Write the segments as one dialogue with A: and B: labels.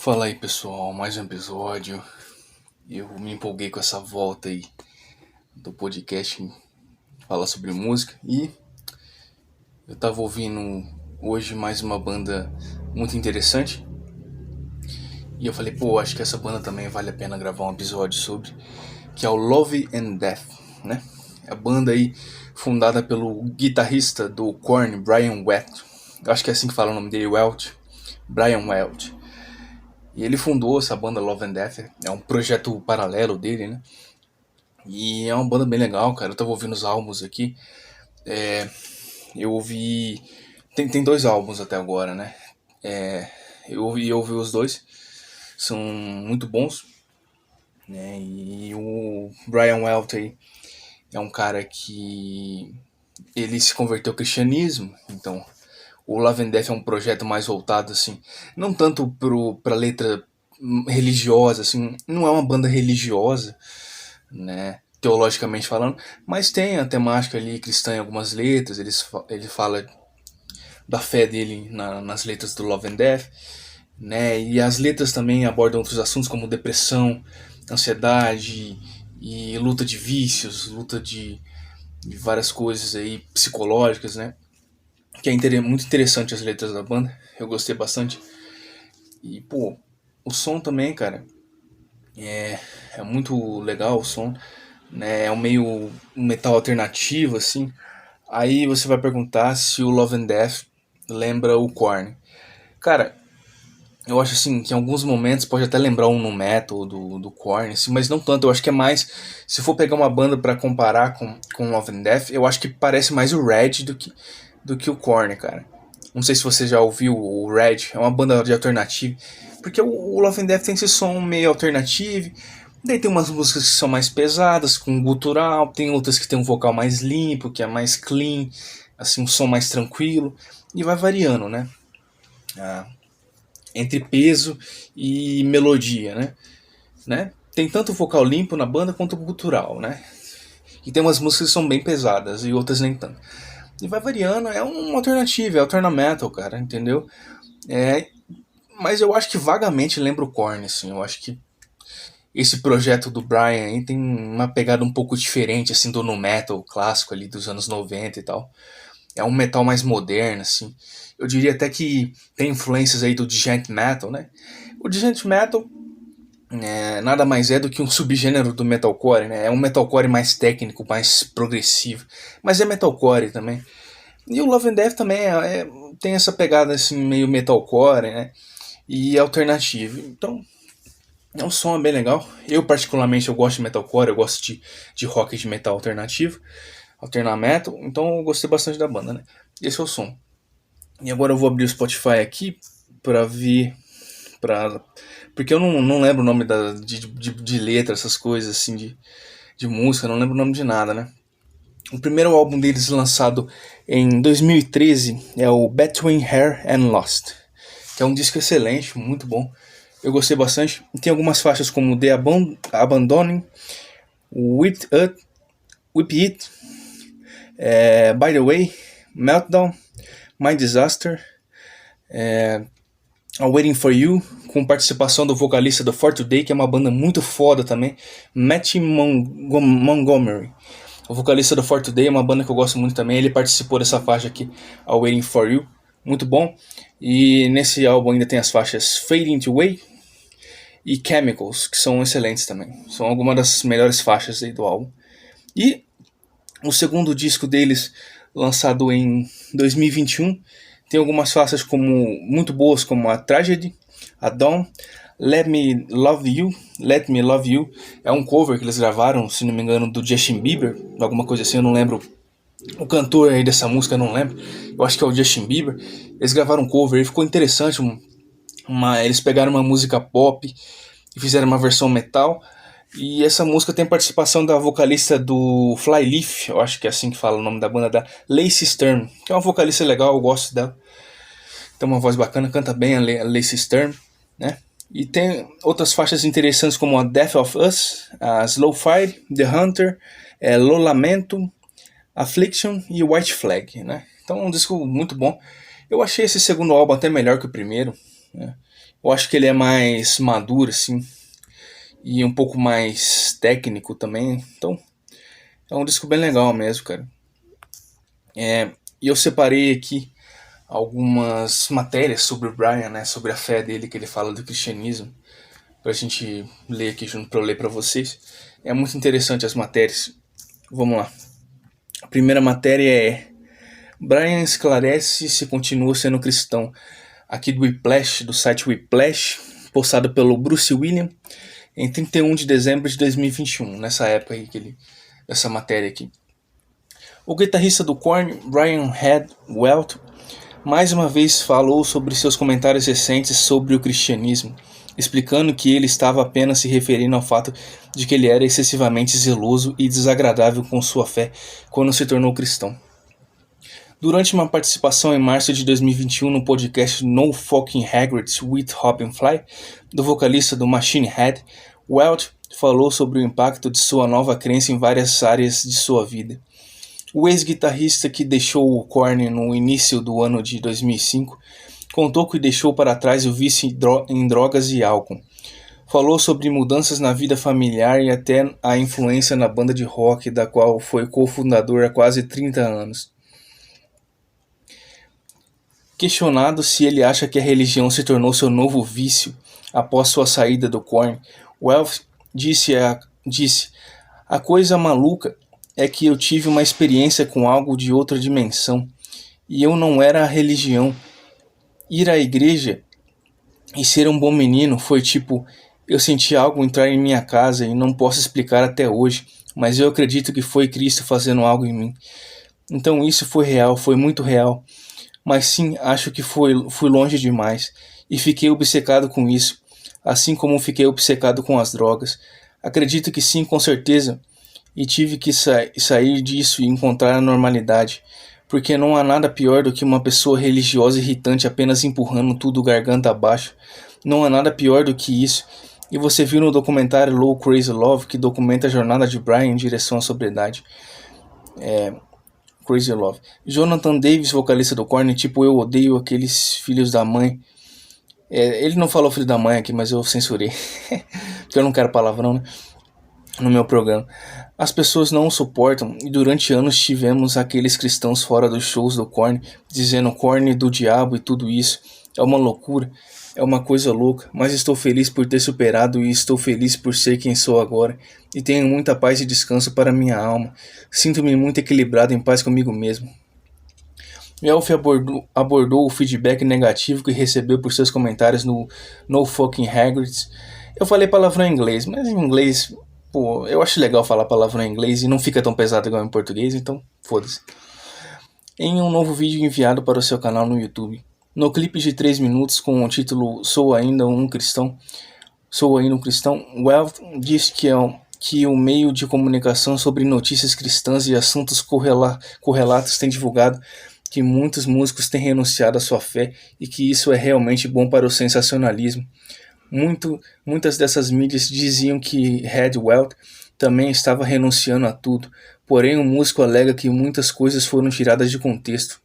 A: Fala aí pessoal, mais um episódio. Eu me empolguei com essa volta aí do podcast Fala sobre música e eu tava ouvindo hoje mais uma banda muito interessante e eu falei, pô, acho que essa banda também vale a pena gravar um episódio sobre, que é o Love and Death, né? É a banda aí fundada pelo guitarrista do Korn, Brian Welch. Eu acho que é assim que fala o nome dele, Welch. Brian Welch. E ele fundou essa banda Love and Death, é um projeto paralelo dele, né? E é uma banda bem legal, cara. Eu tava ouvindo os álbuns aqui. Eu ouvi. Tem dois álbuns até agora, né? Eu ouvi os dois. São muito bons. Né? E o Brian Welty é um cara que. Ele se converteu ao cristianismo. Então, o Love and Death é um projeto mais voltado, assim. Não tanto pra letra religiosa, assim. Não é uma banda religiosa, né, teologicamente falando, mas tem a temática ali cristã em algumas letras. Ele fala da fé dele nas letras do Love and Death, né, e as letras também abordam outros assuntos como depressão, ansiedade e luta de vícios, luta de várias coisas aí psicológicas, né, que é muito interessante as letras da banda. Eu gostei bastante. E pô, o som também, cara, é muito legal o som, né? É um meio um metal alternativo, assim. Aí você vai perguntar se o Love and Death lembra o Korn. Cara, eu acho assim que em alguns momentos pode até lembrar um nu metal do Korn, assim, mas não tanto. Eu acho que é mais. Se for pegar uma banda pra comparar com Love and Death, eu acho que parece mais o Red do que o Korn, cara. Não sei se você já ouviu o Red, é uma banda de alternativo. Porque o Love and Death tem esse som meio alternativo. Daí tem umas músicas que são mais pesadas, com gutural, tem outras que tem um vocal mais limpo, que é mais clean, assim, um som mais tranquilo, e vai variando, né? Ah, entre peso e melodia, né? Tem tanto vocal limpo na banda quanto gutural, né? E tem umas músicas que são bem pesadas e outras nem tanto. E vai variando, é uma alternativa, é alterna metal, cara, entendeu? É, mas eu acho que vagamente lembra o Korn, assim, eu acho que esse projeto do Brian aí tem uma pegada um pouco diferente, assim, do nu metal clássico ali dos anos 90 e tal. É um metal mais moderno, assim. Eu diria até que tem influências aí do Giant Metal, né? O Giant Metal nada mais é do que um subgênero do metalcore, né? É um metalcore mais técnico, mais progressivo. Mas é metalcore também. E o Love and Death também tem essa pegada assim, meio metalcore, né? E alternativo. Então, o som é bem legal. Eu, particularmente, eu gosto de metalcore, eu gosto de rock de metal alternativo, alternar metal, então eu gostei bastante da banda, né? Esse é o som. E agora eu vou abrir o Spotify aqui pra ver. Pra... Porque eu não lembro o nome de letra, essas coisas assim, de música, não lembro o nome de nada, né? O primeiro álbum deles lançado em 2013 é o Between Here and Lost, que é um disco excelente, muito bom. Eu gostei bastante. Tem algumas faixas como The Abandoning, Whip It, Whip It, By the Way, Meltdown, My Disaster, I'm Waiting for You, com participação do vocalista do For Today, que é uma banda muito foda também, Matt Montgomery. O vocalista do For Today é uma banda que eu gosto muito também, ele participou dessa faixa aqui, I'm Waiting for You, muito bom. E nesse álbum ainda tem as faixas Fading Away e Chemicals, que são excelentes também. São algumas das melhores faixas aí do álbum. E o segundo disco deles, lançado em 2021, tem algumas faixas muito boas, como a Tragedy, a Dawn, Let Me Love You, é um cover que eles gravaram, se não me engano, do Justin Bieber, alguma coisa assim, eu não lembro o cantor aí dessa música, eu não lembro, eu acho que é o Justin Bieber. Eles gravaram um cover e ficou interessante, eles pegaram uma música pop e fizeram uma versão metal. E essa música tem participação da vocalista do Flyleaf, eu acho que é assim que fala o nome da banda, da Lacey Sturm, que é uma vocalista legal, eu gosto dela. Tem uma voz bacana, canta bem a Lacey Sturm, né? E tem outras faixas interessantes como a Death of Us, a Slow Fire, The Hunter, Lo Lamento, Affliction e White Flag, né? Então é um disco muito bom. Eu achei esse segundo álbum até melhor que o primeiro, né? Eu acho que ele é mais maduro, assim, e um pouco mais técnico também. Então, é um disco bem legal mesmo, cara. E eu separei aqui algumas matérias sobre o Brian, né, sobre a fé dele, que ele fala do cristianismo, pra gente ler aqui junto, pra eu ler pra vocês. É muito interessante as matérias. Vamos lá. A primeira matéria é: Brian esclarece se continua sendo cristão. Aqui do Whiplash, do site Whiplash, postado pelo Bruce William em 31 de dezembro de 2021, nessa época aí essa matéria aqui. O guitarrista do Korn, Brian Welt, mais uma vez falou sobre seus comentários recentes sobre o cristianismo, explicando que ele estava apenas se referindo ao fato de que ele era excessivamente zeloso e desagradável com sua fé quando se tornou cristão. Durante uma participação em março de 2021 no podcast No Fucking Hagrids with Robin Fly, do vocalista do Machine Head, Welt falou sobre o impacto de sua nova crença em várias áreas de sua vida. O ex-guitarrista que deixou o Korn no início do ano de 2005 contou que deixou para trás o vício em drogas e álcool. Falou sobre mudanças na vida familiar e até a influência na banda de rock da qual foi cofundador há quase 30 anos. Questionado se ele acha que a religião se tornou seu novo vício após sua saída do Korn, Welt disse: a coisa maluca é que eu tive uma experiência com algo de outra dimensão, e eu não era a religião. Ir à igreja e ser um bom menino foi tipo, eu senti algo entrar em minha casa e não posso explicar até hoje, mas eu acredito que foi Cristo fazendo algo em mim. Então isso foi real, foi muito real. Mas sim, acho que fui longe demais e fiquei obcecado com isso, assim como fiquei obcecado com as drogas. Acredito que sim, com certeza, e tive que sair disso e encontrar a normalidade, porque não há nada pior do que uma pessoa religiosa irritante apenas empurrando tudo garganta abaixo. Não há nada pior do que isso. E você viu no documentário Low Crazy Love, que documenta a jornada de Brian em direção à sobriedade. Crazy Love. Jonathan Davis, vocalista do Korn, tipo, eu odeio aqueles filhos da mãe. Ele não falou filho da mãe aqui, mas eu censurei. Porque eu não quero palavrão, né? No meu programa. As pessoas não o suportam e durante anos tivemos aqueles cristãos fora dos shows do Korn dizendo Korn do diabo e tudo isso. É uma loucura, é uma coisa louca, mas estou feliz por ter superado e estou feliz por ser quem sou agora e tenho muita paz e descanso para minha alma. Sinto-me muito equilibrado em paz comigo mesmo. Elf abordou o feedback negativo que recebeu por seus comentários no No Fucking Hagrids. Eu falei palavrão em inglês, mas em inglês, pô, eu acho legal falar palavrão em inglês e não fica tão pesado igual em português, então foda-se. Em um novo vídeo enviado para o seu canal no YouTube, no clipe de 3 minutos com o título Sou ainda um cristão, Welt diz que o meio de comunicação sobre notícias cristãs e assuntos correlatos tem divulgado que muitos músicos têm renunciado à sua fé e que isso é realmente bom para o sensacionalismo. Muitas dessas mídias diziam que Welt também estava renunciando a tudo, porém o músico alega que muitas coisas foram tiradas de contexto.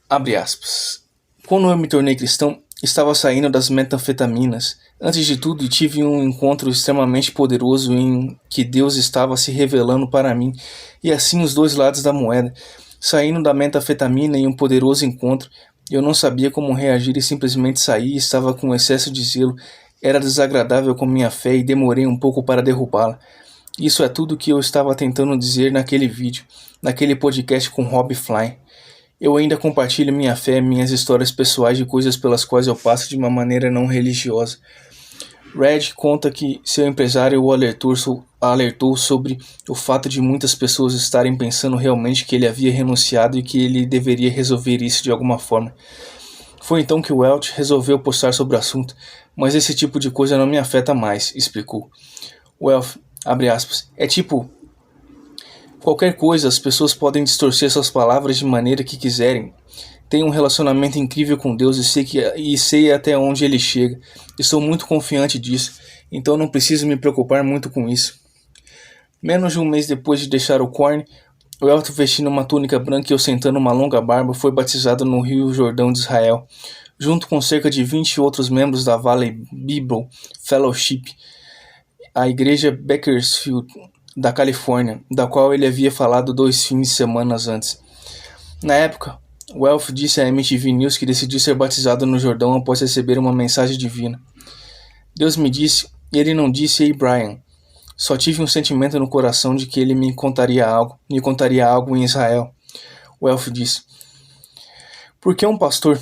A: Abre aspas. Quando eu me tornei cristão, estava saindo das metanfetaminas. Antes de tudo, tive um encontro extremamente poderoso em que Deus estava se revelando para mim, e assim os dois lados da moeda. Saindo da metanfetamina em um poderoso encontro, eu não sabia como reagir e simplesmente saí, estava com excesso de zelo, era desagradável com minha fé e demorei um pouco para derrubá-la. Isso é tudo que eu estava tentando dizer naquele vídeo, naquele podcast com Rob Fly. Eu ainda compartilho minha fé, minhas histórias pessoais de coisas pelas quais eu passo de uma maneira não religiosa. Red conta que seu empresário o alertou sobre o fato de muitas pessoas estarem pensando realmente que ele havia renunciado e que ele deveria resolver isso de alguma forma. Foi então que Welt resolveu postar sobre o assunto, mas esse tipo de coisa não me afeta mais, explicou. Welt, abre aspas, é tipo... Qualquer coisa, as pessoas podem distorcer suas palavras de maneira que quiserem. Tenho um relacionamento incrível com Deus e sei até onde Ele chega. Estou muito confiante disso, então não preciso me preocupar muito com isso. Menos de um mês depois de deixar o Korn, o Elton vestindo uma túnica branca e ostentando uma longa barba foi batizado no Rio Jordão de Israel. junto com cerca de 20 outros membros da Valley Bible Fellowship, a igreja Bakersfield da Califórnia, da qual ele havia falado 2 fins de semana antes. Na época, Welf disse à MTV News que decidiu ser batizado no Jordão após receber uma mensagem divina. Deus me disse, e ele não disse, ei Brian, só tive um sentimento no coração de que ele me contaria algo em Israel. Welf disse, por que um pastor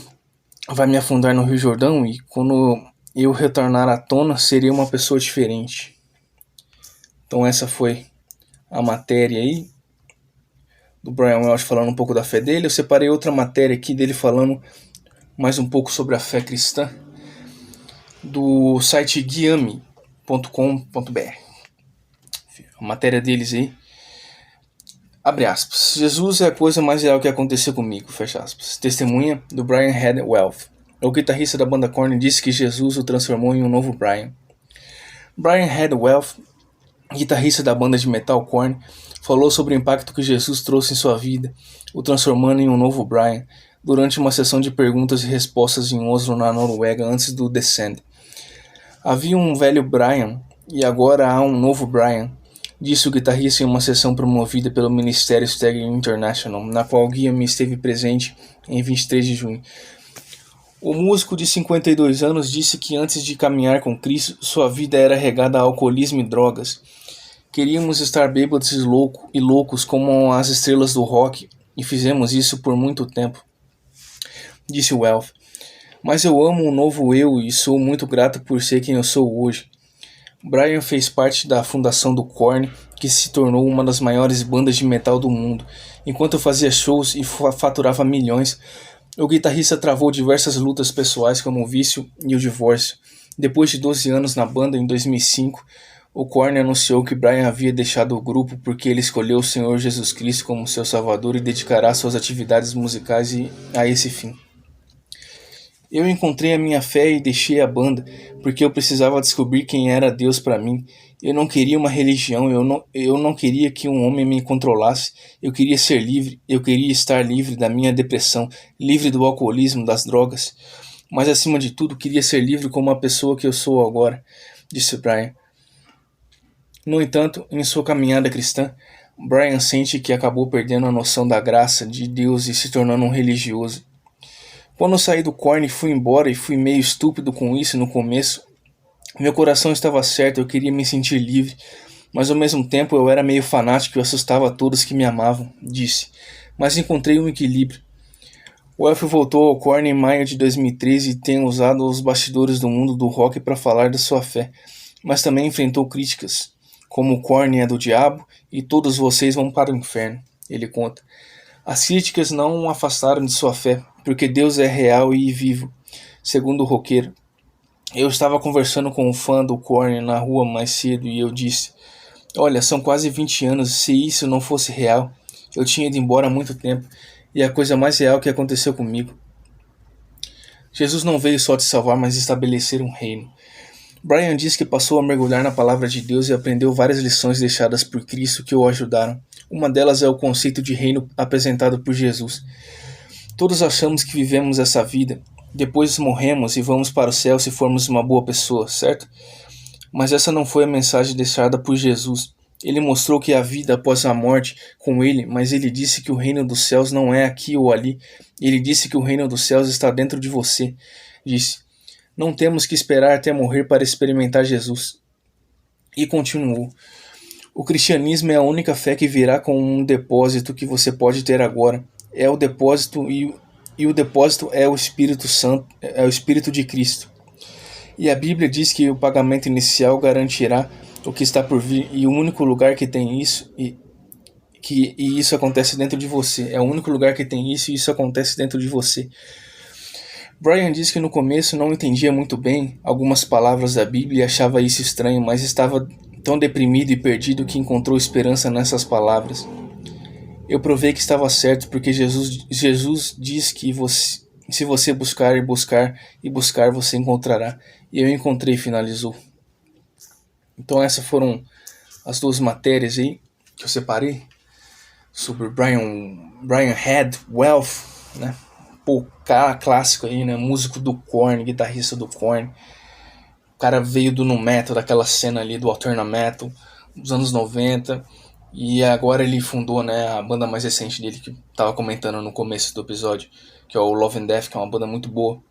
A: vai me afundar no Rio Jordão e quando eu retornar à tona seria uma pessoa diferente? Então essa foi a matéria aí do Brian Welch falando um pouco da fé dele. Eu separei outra matéria aqui dele falando mais um pouco sobre a fé cristã do site guiame.com.br. A matéria deles aí. Abre aspas. Jesus é a coisa mais real que aconteceu comigo. Fecha aspas. Testemunha do Brian Head Welf. O guitarrista da banda Korn disse que Jesus o transformou em um novo Brian. Brian Head Welf, guitarrista da banda de metal Korn, falou sobre o impacto que Jesus trouxe em sua vida, o transformando em um novo Brian, durante uma sessão de perguntas e respostas em Oslo, na Noruega, antes do Descend. Havia um velho Brian e agora há um novo Brian, disse o guitarrista em uma sessão promovida pelo Ministério Stagger International, na qual Guillaume esteve presente em 23 de junho. O músico de 52 anos disse que antes de caminhar com Cristo, sua vida era regada a alcoolismo e drogas. Queríamos estar bêbados e loucos como as estrelas do rock, e fizemos isso por muito tempo, disse Welf. Mas eu amo o novo eu e sou muito grato por ser quem eu sou hoje. Brian fez parte da fundação do Korn, que se tornou uma das maiores bandas de metal do mundo. Enquanto fazia shows e faturava milhões, o guitarrista travou diversas lutas pessoais como o vício e o divórcio. Depois de 12 anos na banda, em 2005, o Korn anunciou que Brian havia deixado o grupo porque ele escolheu o Senhor Jesus Cristo como seu salvador e dedicará suas atividades musicais a esse fim. Eu encontrei a minha fé e deixei a banda porque eu precisava descobrir quem era Deus para mim. Eu não queria uma religião, eu não queria que um homem me controlasse. Eu queria ser livre, eu queria estar livre da minha depressão, livre do alcoolismo, das drogas. Mas acima de tudo, queria ser livre como a pessoa que eu sou agora, disse Brian. No entanto, em sua caminhada cristã, Brian sente que acabou perdendo a noção da graça de Deus e se tornando um religioso. Quando eu saí do Korn e fui embora e fui meio estúpido com isso no começo, meu coração estava certo, eu queria me sentir livre, mas ao mesmo tempo eu era meio fanático e assustava a todos que me amavam, disse. Mas encontrei um equilíbrio. Welf voltou ao Korn em maio de 2013 e tem usado os bastidores do mundo do rock para falar da sua fé, mas também enfrentou críticas, como o Korn é do diabo e todos vocês vão para o inferno, ele conta. As críticas não o afastaram de sua fé, porque Deus é real e vivo, segundo o roqueiro. Eu estava conversando com um fã do Korn na rua mais cedo e eu disse, olha, são quase 20 anos, se isso não fosse real, eu tinha ido embora há muito tempo, e é a coisa mais real que aconteceu comigo. Jesus não veio só te salvar, mas estabelecer um reino. Brian diz que passou a mergulhar na palavra de Deus e aprendeu várias lições deixadas por Cristo que o ajudaram. Uma delas é o conceito de reino apresentado por Jesus. Todos achamos que vivemos essa vida, depois morremos e vamos para o céu se formos uma boa pessoa, certo? Mas essa não foi a mensagem deixada por Jesus. Ele mostrou que há vida após a morte com ele, mas ele disse que o reino dos céus não é aqui ou ali. Ele disse que o reino dos céus está dentro de você. Disse, não temos que esperar até morrer para experimentar Jesus. E continuou. O cristianismo é a única fé que virá com um depósito que você pode ter agora. É o depósito e o depósito é o Espírito Santo, é o Espírito de Cristo. E a Bíblia diz que o pagamento inicial garantirá o que está por vir, e o único lugar que tem isso e isso acontece dentro de você. É o único lugar que tem isso e isso acontece dentro de você. Brian diz que no começo não entendia muito bem algumas palavras da Bíblia e achava isso estranho, mas estava tão deprimido e perdido que encontrou esperança nessas palavras. Eu provei que estava certo porque Jesus diz que se você buscar e buscar e buscar, você encontrará. E eu encontrei, finalizou. Então essas foram as duas matérias aí que eu separei sobre Brian Head Welf, né? pô, cara clássico aí, né? Músico do Korn, guitarrista do Korn. O cara veio do nu metal, daquela cena ali do alterna metal dos anos 90. E agora ele fundou, né, a banda mais recente dele, que tava comentando no começo do episódio, que é o Love and Death, que é uma banda muito boa.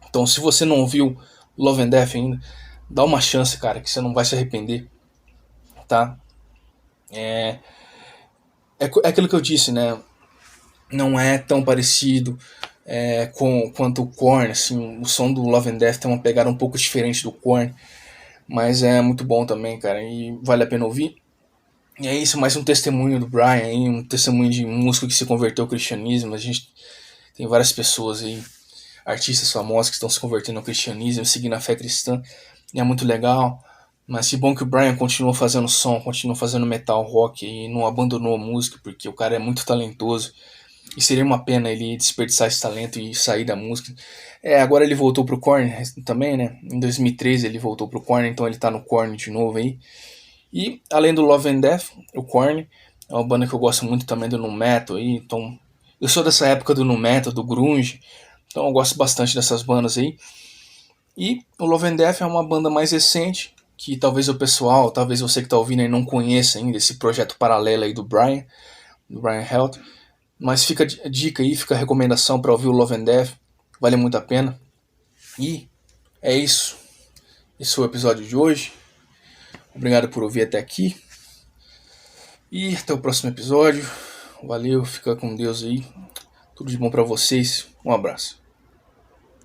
A: Então, se você não viu Love and Death ainda, dá uma chance, cara, que você não vai se arrepender, tá? É aquilo que eu disse, né? Não é tão parecido quanto o Korn, assim, o som do Love and Death tem uma pegada um pouco diferente do Korn, mas é muito bom também, cara, e vale a pena ouvir. E é isso, mais um testemunho do Brian aí, um testemunho de um músico que se converteu ao cristianismo. A gente tem várias pessoas aí, artistas famosos que estão se convertendo ao cristianismo, seguindo a fé cristã, e é muito legal. Mas que bom que o Brian continuou fazendo som, continuou fazendo metal rock e não abandonou a música, porque o cara é muito talentoso. E seria uma pena ele desperdiçar esse talento e sair da música. Agora ele voltou pro Korn também, né? Em 2013 ele voltou pro Korn, então ele tá no Korn de novo aí. E além do Love and Death, o Korn é uma banda que eu gosto muito também do nu metal aí, então eu sou dessa época do nu metal, do grunge, então eu gosto bastante dessas bandas aí. E o Love and Death é uma banda mais recente, que talvez o pessoal, talvez você que está ouvindo aí não conheça ainda esse projeto paralelo aí do Brian Health, mas fica a dica aí, fica a recomendação para ouvir o Love and Death, vale muito a pena. E é isso, esse foi o episódio de hoje. Obrigado por ouvir até aqui. E até o próximo episódio. Valeu, fica com Deus aí. Tudo de bom pra vocês. Um abraço.